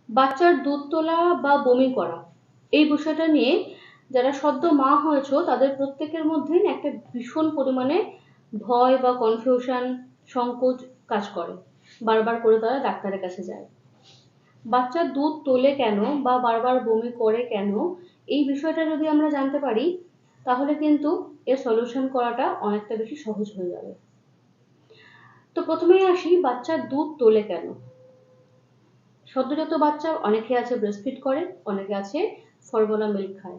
বাচ্চার দুধ তোলা বা বমি করা এই বিষয়টা নিয়ে যারা সদ্য মা হয়েছো তাদের প্রত্যেকের মধ্যেই না একটা ভীষণ পরিমাণে ভয় বা কনফিউশন, সংকোচ কাজ করে। বারবার করে তারা ডাক্তারের কাছে যায়। বাচ্চা দুধ তোলে কেন বা বারবার বমি করে কেন, এই বিষয়টা যদি আমরা জানতে পারি তাহলে কিন্তু এর সলিউশন করাটা অনেকটা বেশি সহজ হয়ে যাবে। তো প্রথমেই আসি, বাচ্চার দুধ তোলে কেন। সদ্যজাত বাচ্চা অনেকে আছে ব্রেস্টফিড করে, অনেকে আছে ফর্মুলা মিল্ক খায়।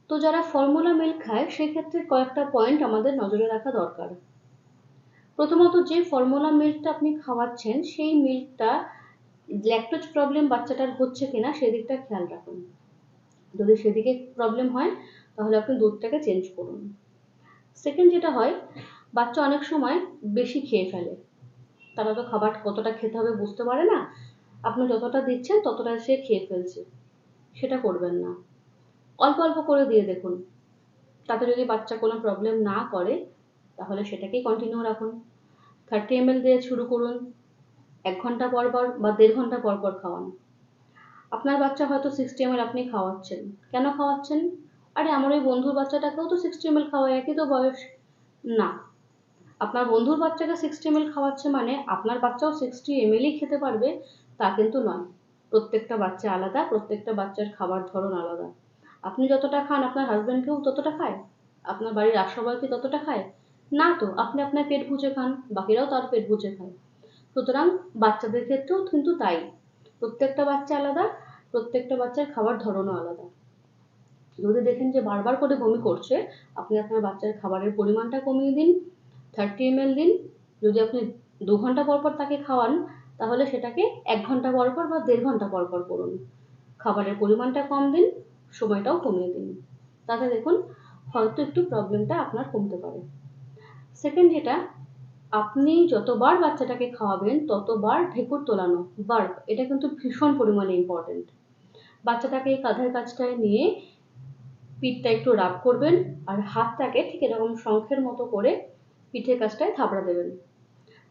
তো যারা ফর্মুলা মিল্ক খায় সেক্ষেত্রে কয়েকটা পয়েন্ট আমাদের নজরে রাখা দরকার। প্রথমত, যে ফর্মুলা মিল্কটা আপনি খাওয়াচ্ছেন সেই মিল্কটা ল্যাকটোজ প্রবলেম বাচ্চাটার হচ্ছে কিনা সেদিকটা খেয়াল রাখুন। যদি সেদিকে প্রবলেম হয় তাহলে আপনি দুধটাকে চেঞ্জ করুন। সেকেন্ড যেটা হয়, বাচ্চা অনেক সময় বেশি খেয়ে ফেলে। তারা তো খাবার কতটা খেতে হবে বুঝতে পারে না, আপনি যতটা দিচ্ছেন ততটা সে খেয়ে ফেলছে। সেটা করবেন না, অল্প অল্প করে দিয়ে দেখুন। তাতে যদি বাচ্চা কোনো প্রবলেম না করে তাহলে সেটাকেই কন্টিনিউ রাখুন। 30 ml দিয়ে শুরু করুন, 1 ঘন্টা পর পর বা 1.5 ঘন্টা পর পর খাওয়ান। আপনার বাচ্চা হয়তো 60 ml আপনি খাওয়াচ্ছেন, কেন খাওয়াচ্ছেন? আরে আমার ওই বন্ধুর বাচ্চাটাকেও তো 60 ml খাওয়াই, একই তো বয়স। না, আপনার বন্ধুর বাচ্চাকে 60 ml খাওয়াচ্ছে মানে আপনার বাচ্চাও 60 ml খেতে পারবে তা কিন্তু নয়। প্রত্যেকটা বাচ্চা আলাদা, প্রত্যেকটা বাচ্চার খাবার ধরন আলাদা। আপনি যতটা খান আপনার হাজবেন্ডকেও ততটা খায়? আপনার বাড়ির আর সবাই কি ততটা খায়? না তো, আপনি আপনার পেট বুঝে খান, বাকিরাও তার পেট বুঝে খায়। সুতরাং বাচ্চাদের ক্ষেত্রেও কিন্তু তাই। প্রত্যেকটা বাচ্চা আলাদা, প্রত্যেকটা বাচ্চার খাবার ধরনও আলাদা। যদি দেখেন যে বারবার করে বমি করছে, আপনি আপনার বাচ্চার খাবারের পরিমাণটা কমিয়ে দিন, 30 ml দিন। যদি আপনি 2 ঘন্টা পর পর তাকে খাওয়ান তাহলে সেটাকে 1 ঘন্টা পর পর বা 1.5 ঘন্টা পর পর করুন। খাবারের পরিমাণটা কম দিন, সময়টাও কমিয়ে দিন। তাতে দেখুন হয়তো একটু প্রবলেমটা আপনার কমতে পারে। সেকেন্ড যেটা, আপনি যতবার বাচ্চাটাকে খাওয়াবেন ততবার ঢেকুর তোলানো, বার্প, এটা কিন্তু ভীষণ পরিমাণে ইম্পর্টেন্ট। বাচ্চাটাকে এই কাঁধের কাছটায় নিয়ে পিঠটা একটু রাব করবেন আর হাতটাকে ঠিক এরকম শঙ্খের মতো করে পিঠের কাছটায় থাবড়া দেবেন।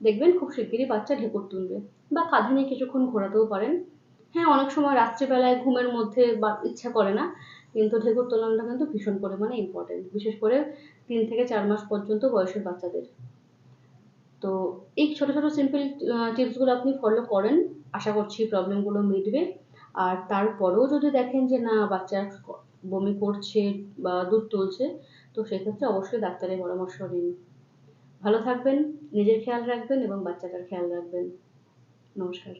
দেখবেন খুব শিগগিরই বাচ্চা ঢেকুর তুলবে। বা কাঁধে নিয়ে কিছুক্ষণ ঘোরাতেও পারেন। হ্যাঁ, অনেক সময় রাত্রিবেলায় ঘুমের মধ্যে বা ইচ্ছা করে না, কিন্তু ঢেকুর তোলানোটা কিন্তু ভীষণ পরিমাণে ইম্পর্টেন্ট, বিশেষ করে 3 থেকে 4 মাস পর্যন্ত বয়সের বাচ্চাদের। তো এই ছোট ছোট সিম্পল টিপসগুলো আপনি ফলো করেন, আশা করছি প্রবলেমগুলো মিটবে। আর তারপরেও যদি দেখেন যে না বাচ্চা বমি করছে বা দুধ তুলছে, তো সেক্ষেত্রে অবশ্যই ডাক্তারের পরামর্শ নিন। ভালো থাকবেন, নিজের খেয়াল রাখবেন এবং বাচ্চাটার খেয়াল রাখবেন। নমস্কার।